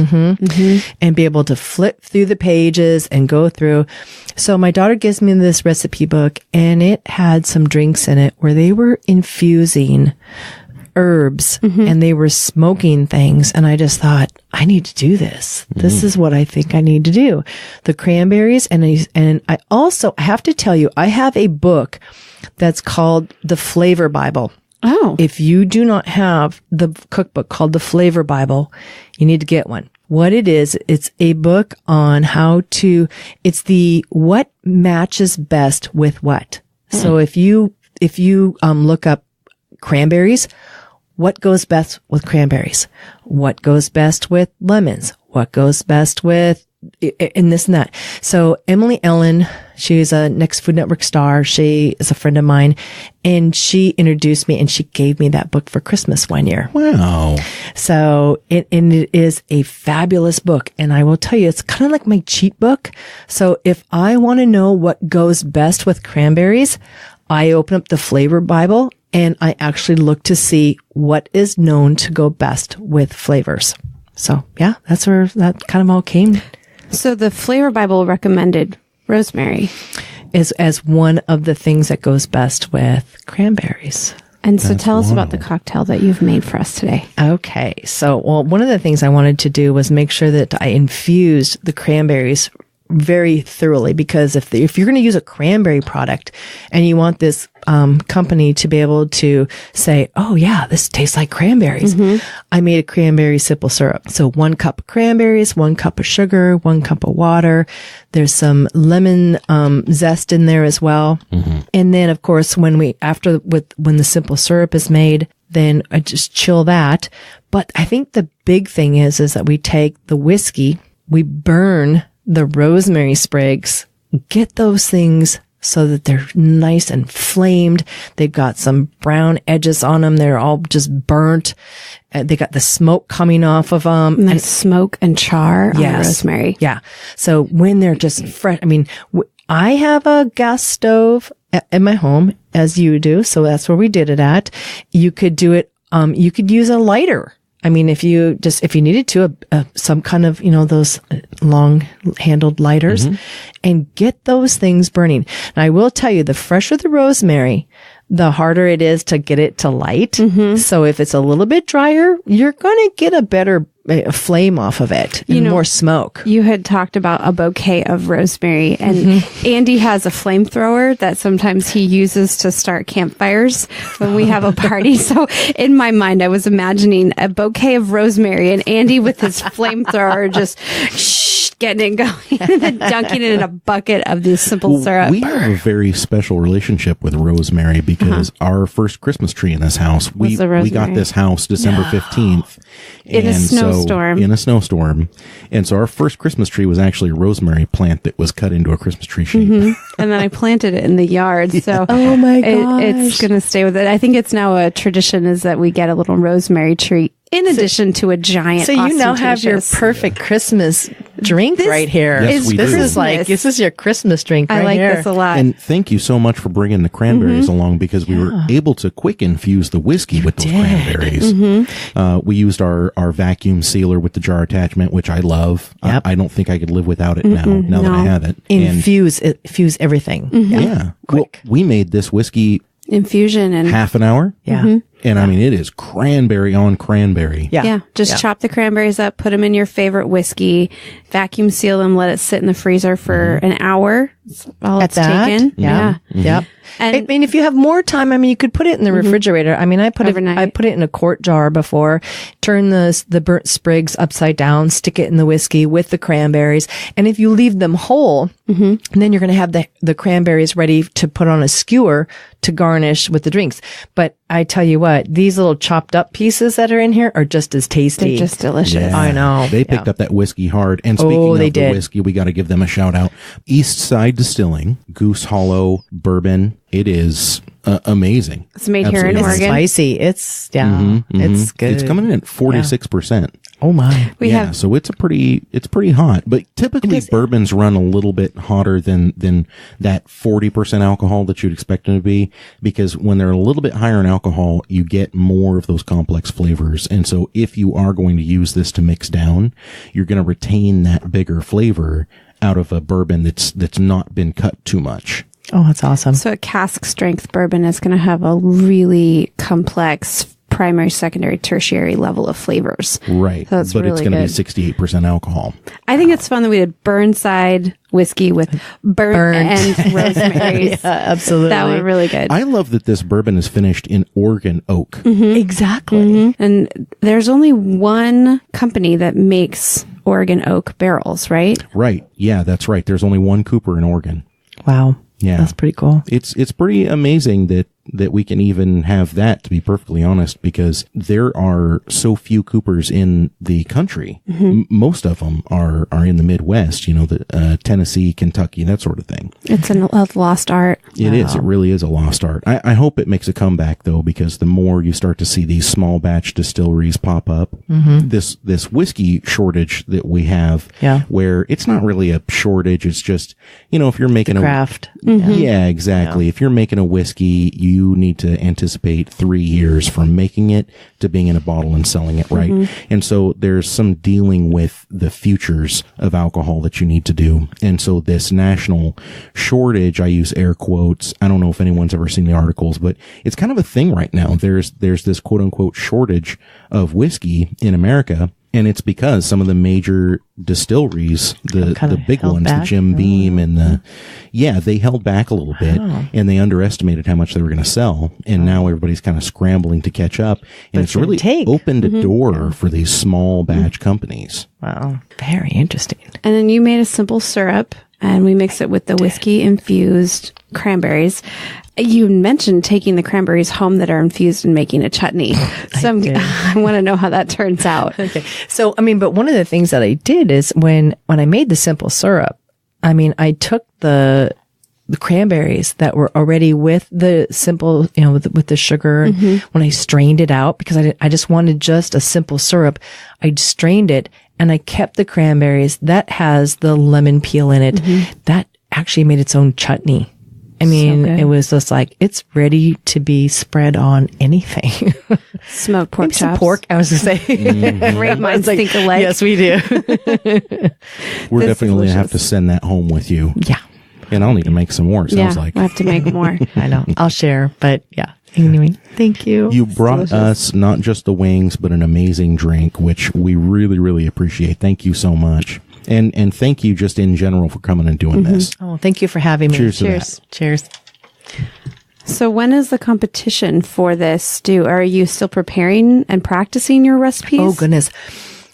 and be able to flip through the pages and go through. So my daughter gives me this recipe book and it had some drinks in it where they were infusing herbs and they were smoking things. And I just thought, I need to do this. This is what I think I need to do. The cranberries. And I also have to tell you, I have a book that's called The Flavor Bible. Oh. If you do not have the cookbook called The Flavor Bible, you need to get one. What it is, it's a book on it's the what matches best with what. So if you look up cranberries, what goes best with cranberries? What goes best with lemons? What goes best with and this and that. So Emily Ellen, she's a Next Food Network star. She is a friend of mine, and she introduced me and she gave me that book for Christmas one year. Wow. So it is a fabulous book. And I will tell you, it's kind of like my cheat book. So if I want to know what goes best with cranberries, I open up the Flavor Bible and I actually look to see what is known to go best with flavors. So yeah, that's where that kind of all came. So the Flavor Bible recommended rosemary as one of the things that goes best with cranberries. And so tell us about the cocktail that you've made for us today. Okay. So, well, one of the things I wanted to do was make sure that I infused the cranberries very thoroughly, because if you're going to use a cranberry product and you want this company to be able to say, oh yeah, this tastes like cranberries, I made a cranberry simple syrup. So 1 cup of cranberries, 1 cup of sugar, 1 cup of water. There's some lemon zest in there as well. And then of course when the simple syrup is made, then I just chill that. But I think the big thing is that we take the whiskey, we burn the rosemary sprigs, get those things so that they're nice and flamed. They've got some brown edges on them. They're all just burnt. They got the smoke coming off of them. Nice smoke and char on the rosemary. Yeah. So when they're just fresh, I mean, I have a gas stove in my home, as you do. So that's where we did it at. You could do it. You could use a lighter. I mean, if you needed to, some kind of, those long handled lighters and get those things burning. And I will tell you, the fresher the rosemary, the harder it is to get it to light. So if it's a little bit drier, you're going to get a better flame off of it and more smoke. You had talked about a bouquet of rosemary, and Andy has a flamethrower that sometimes he uses to start campfires when we have a party. So in my mind, I was imagining a bouquet of rosemary and Andy with his flamethrower just getting it going and then dunking it in a bucket of this simple syrup. We have a very special relationship with rosemary because our first Christmas tree in this house, we got this house December 15th. In a snowstorm. In a snowstorm. And so our first Christmas tree was actually a rosemary plant that was cut into a Christmas tree shape. And then I planted it in the yard. So oh my gosh. It's going to stay with it. I think it's now a tradition is that we get a little rosemary tree in addition to a giant. So you now have your perfect Christmas drink right here. Yes, we do. This is your Christmas drink right here. I like this a lot. And thank you so much for bringing the cranberries along, because we were able to quick infuse the whiskey with those cranberries. We used our vacuum sealer with the jar attachment, which I love. I don't think I could live without it now that I have it. Infuse everything. Yeah. Quick. Well, we made this whiskey infusion in half an hour. Yeah. And I mean, it is cranberry on cranberry. Yeah. Just chop the cranberries up, put them in your favorite whiskey, vacuum seal them, let it sit in the freezer for an hour. That's all it's taken. Yeah. Yep. And I mean, if you have more time, I mean, you could put it in the refrigerator. I mean, I put it in a quart jar before, turn the burnt sprigs upside down, stick it in the whiskey with the cranberries. And if you leave them whole, then you're going to have the cranberries ready to put on a skewer to garnish with the drinks. But I tell you what, these little chopped up pieces that are in here are just as tasty. They're just delicious. Yeah. I know. They picked up that whiskey hard. And speaking of the whiskey, we got to give them a shout out. East Side Distilling, Goose Hollow Bourbon. It is amazing. It's made here in Oregon. It's spicy. It's it's good. It's coming in at 46%. Oh my. So it's pretty hot, but typically bourbons run a little bit hotter than that 40% alcohol that you'd expect them to be, because when they're a little bit higher in alcohol, you get more of those complex flavors. And so if you are going to use this to mix down, you're going to retain that bigger flavor out of a bourbon that's not been cut too much. Oh, that's awesome. So a cask strength bourbon is going to have a really complex primary, secondary, tertiary level of flavors. Right. So it's but really it's going to be 68% alcohol. I think it's fun that we did Burnside whiskey with burnt and rosemary. Yeah, absolutely. That was really good. I love that this bourbon is finished in Oregon oak. Exactly. And there's only one company that makes Oregon oak barrels, right? Right. Yeah, that's right. There's only one Cooper in Oregon. Wow. Yeah. That's pretty cool. It's pretty amazing that that we can even have that, to be perfectly honest, because there are so few Coopers in the country. Most of them are in the Midwest, the Tennessee, Kentucky, that sort of thing. It's a lost art. It is. It really is a lost art. I hope it makes a comeback, though, because the more you start to see these small batch distilleries pop up, this whiskey shortage that we have, where it's not really a shortage, it's just, if you're making craft. Yeah, exactly. If you're making a whiskey, you need to anticipate 3 years from making it to being in a bottle and selling it, right? And so there's some dealing with the futures of alcohol that you need to do. And so this national shortage, I use air quotes. I don't know if anyone's ever seen the articles, but it's kind of a thing right now. There's this quote unquote shortage of whiskey in America. And it's because some of the major distilleries, the big ones, the Jim Beam and they held back a little bit and they underestimated how much they were going to sell. And now everybody's kind of scrambling to catch up. And it's really opened a door for these small batch companies. Wow. Very interesting. And then you made a simple syrup and we mix it with the whiskey infused cranberries. You mentioned taking the cranberries home that are infused and making a chutney. So I want to know how that turns out. Okay. So, but one of the things that I did is when I made the simple syrup, I took the cranberries that were already with the simple, with the sugar. And when I strained it out, because I just wanted just a simple syrup, I strained it and I kept the cranberries that has the lemon peel in it. That actually made its own chutney. It was just like, it's ready to be spread on anything. Smoked pork chops. Pork, I was going to say. Great minds think alike. Yes, we do. We're definitely going to have to send that home with you. Yeah. And I'll need to make some more, sounds like. I have to make more. I know. I'll share, but yeah. Anyway, thank you. You brought us not just the wings, but an amazing drink, which we really, really appreciate. Thank you so much. And thank you just in general for coming and doing this. Oh, thank you for having me. Cheers. Cheers. So when is the competition for this due? Are you still preparing and practicing your recipes? Oh, goodness.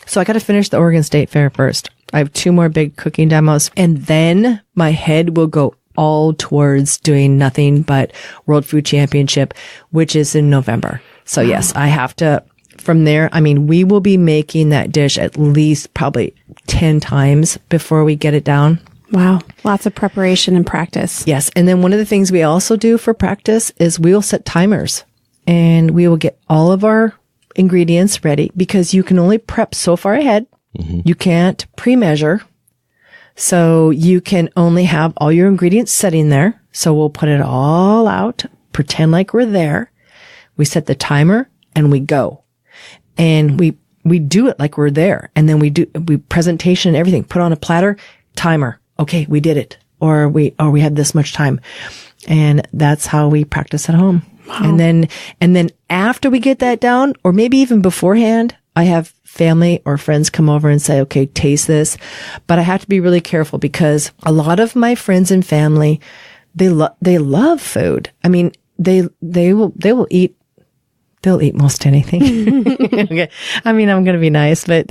So I got to finish the Oregon State Fair first. I have 2 more big cooking demos, and then my head will go all towards doing nothing but World Food Championship, which is in November. So yes, I have to, from there, we will be making that dish at least probably 10 times before we get it down. Wow. Lots of preparation and practice. Yes. And then one of the things we also do for practice is we will set timers and we will get all of our ingredients ready, because you can only prep so far ahead. You can't pre-measure. So you can only have all your ingredients sitting there. So we'll put it all out, pretend like we're there. We set the timer and we go. And we do it like we're there. And then we presentation and everything, put on a platter, timer. Okay, we did it. Or we had this much time. And that's how we practice at home. Wow. And then after we get that down, or maybe even beforehand, I have family or friends come over and say, okay, taste this. But I have to be really careful, because a lot of my friends and family, they love food. They will eat. They'll eat most anything. Okay. I'm going to be nice, but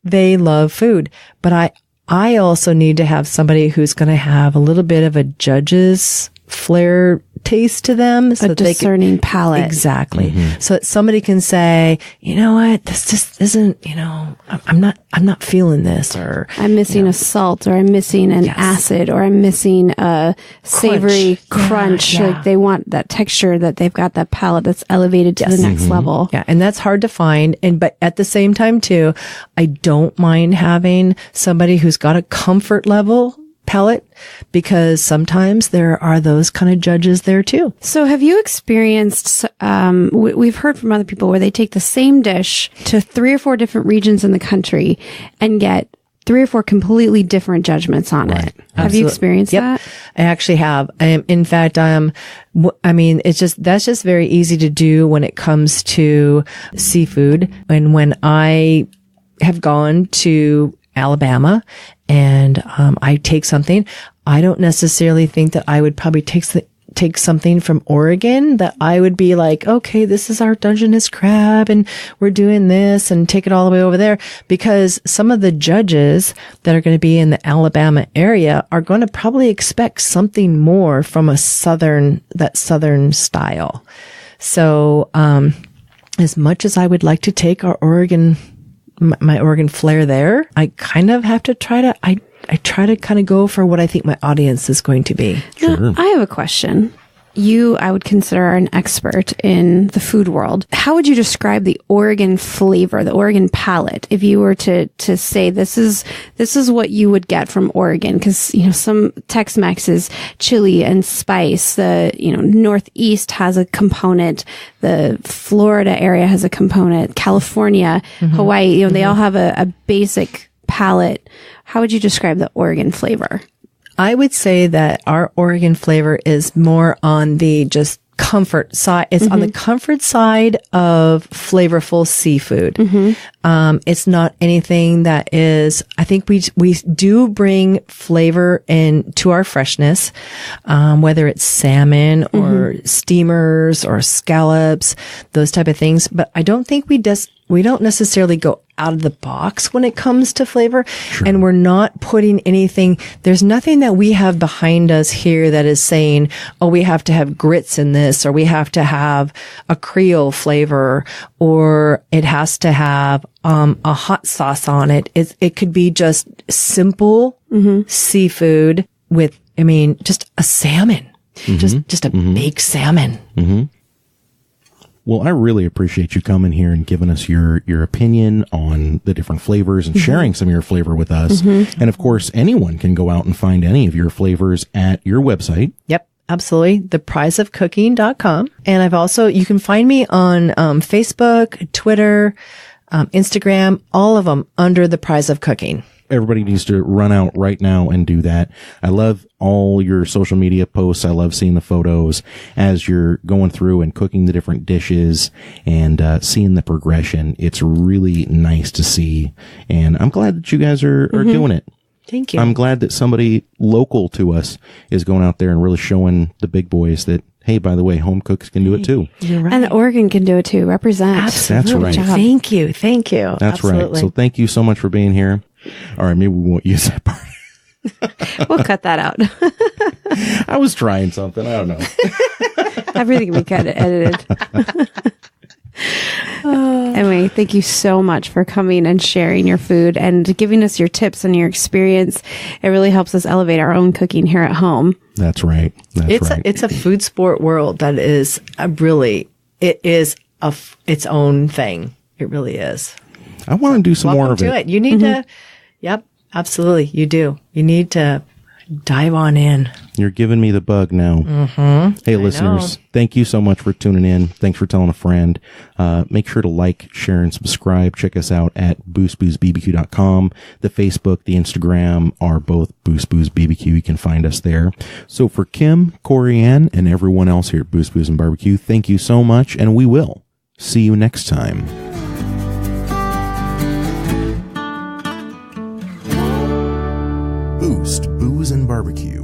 they love food. But I also need to have somebody who's going to have a little bit of a judge's flair taste to them, so a discerning palate. Exactly. So that somebody can say, you know what, this just isn't, I'm not feeling this, or I'm missing a salt, or I'm missing an acid, or I'm missing a savory crunch. Yeah. Like they want that texture, that they've got that palate that's elevated to the next level. Yeah. And that's hard to find. But at the same time too, I don't mind having somebody who's got a comfort level palate, because sometimes there are those kind of judges there too. So have you experienced, we've heard from other people where they take the same dish to 3 or 4 different regions in the country and get 3 or 4 completely different judgments on it. Have you experienced that? I actually have. In fact, that's just very easy to do when it comes to seafood. And when I have gone to Alabama and I take something, I don't necessarily think that I would probably take take something from Oregon that I would be like, okay, this is our Dungeness crab and we're doing this and take it all the way over there, because some of the judges that are going to be in the Alabama area are going to probably expect something more from that southern style. So, as much as I would like to take our my Oregon flair there, I kind of have to I try to kind of go for what I think my audience is going to be. Sure. Now, I have a question. You, I would consider an expert in the food world. How would you describe the Oregon flavor, the Oregon palate, if you were to say this is what you would get from Oregon? Because, you know, some Tex-Mex is chili and spice. The, you know, Northeast has a component. The Florida area has a component. California, Hawaii, you know, they all have a basic palate. How would you describe the Oregon flavor? I would say that our Oregon flavor is more on the just comfort side. It's on the comfort side of flavorful seafood. It's not anything that is, I think we do bring flavor in to our freshness, whether it's salmon or steamers or scallops, those type of things. But I don't think we don't necessarily go out of the box when it comes to flavor. Sure. And we're not putting anything, there's nothing that we have behind us here that is saying, oh, we have to have grits in this, or we have to have a Creole flavor, or it has to have a hot sauce on it. It could be just simple seafood with, I mean, just a salmon, just a baked salmon. Well, I really appreciate you coming here and giving us your opinion on the different flavors and sharing some of your flavor with us. And of course, anyone can go out and find any of your flavors at your website. Yep, absolutely. theprizeofcooking.com. And you can find me on Facebook, Twitter, Instagram, all of them under The Prize of Cooking. Everybody needs to run out right now and do that. I love all your social media posts. I love seeing the photos as you're going through and cooking the different dishes and seeing the progression. It's really nice to see. And I'm glad that you guys are doing it. Thank you. I'm glad that somebody local to us is going out there and really showing the big boys that, hey, by the way, home cooks can do it too. You're right. And Oregon can do it too. Represent. Absolutely. That's right. Thank you. That's Absolutely. right. So thank you so much for being here. All right, maybe we won't use that part. We'll cut that out. I was trying something. I don't know. Everything we cut edited. Anyway, thank you so much for coming and sharing your food and giving us your tips and your experience. It really helps us elevate our own cooking here at home. That's right. It's a food sport world that is its own thing. It really is. I want to do some more of it. You need to. Yep, absolutely. You do. You need to dive on in. You're giving me the bug now. Hey, listeners, thank you so much for tuning in. Thanks for telling a friend. Make sure to like, share, and subscribe. Check us out at boostboozbbq.com. The Facebook, the Instagram are both Boost Booze BBQ. You can find us there. So for Kim, Corey Ann, and everyone else here at Boost Booze and Barbecue, thank you so much, and we will see you next time. Boost Booze and Barbecue.